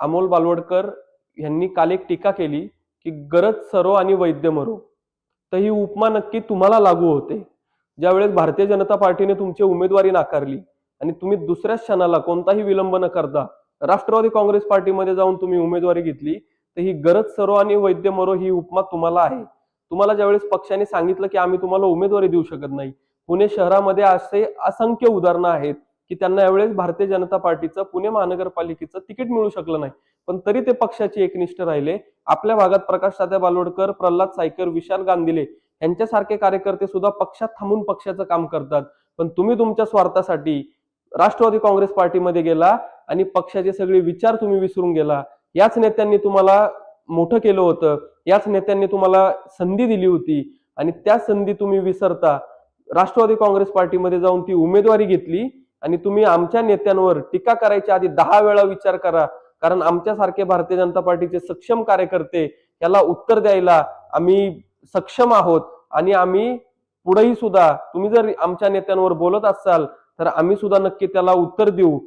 अमोल बालवडकर यांनी काल एक टीका केली की गरज सरो आणि वैद्य मरो. तर ही उपमा नक्की तुम्हाला लागू होते. ज्यावेळेस भारतीय जनता पार्टीने तुमची उमेदवारी नाकारली आणि तुम्ही दुसऱ्याच क्षणाला कोणताही विलंब न करता राष्ट्रवादी काँग्रेस पार्टीमध्ये जाऊन तुम्ही उमेदवारी घेतली, तर ही गरज सरो आणि वैद्य मरो ही उपमा तुम्हाला आहे. तुम्हाला ज्यावेळेस पक्षाने सांगितलं की आम्ही तुम्हाला उमेदवारी देऊ शकत नाही, पुणे शहरामध्ये असे असंख्य उदाहरणं आहेत की त्यांना यावेळेस भारतीय जनता पार्टीचं पुणे महानगरपालिकेचं तिकीट मिळू शकलं नाही, पण तरी ते पक्षाचे एकनिष्ठ राहिले. आपल्या भागात प्रकाश तात्या बालवडकर, प्रल्हाद सायकर, विशाल गांधिले यांच्यासारखे कार्यकर्ते सुद्धा पक्षात थांबून पक्षाचं काम करतात. पण तुम्ही तुमच्या स्वार्थासाठी राष्ट्रवादी काँग्रेस पार्टीमध्ये गेला आणि पक्षाचे सगळे विचार तुम्ही विसरून गेला. याच नेत्यांनी तुम्हाला मोठं केलं होतं, याच नेत्यांनी तुम्हाला संधी दिली होती आणि त्या संधी तुम्ही विसरता राष्ट्रवादी काँग्रेस पार्टीमध्ये जाऊन ती उमेदवारी घेतली. आणि तुम्ही आमच्या नेत्यांवर टीका करायच्या आधी 10 वेळा विचार करा, कारण आमच्यासारखे भारतीय जनता पार्टीचे सक्षम कार्यकर्ते याला उत्तर द्यायला आम्ही सक्षम आहोत. आणि आम्ही पुढेही सुद्धा तुम्ही जर आमच्या नेत्यांवर बोलत असाल तर आम्ही सुद्धा नक्की त्याला उत्तर देऊ.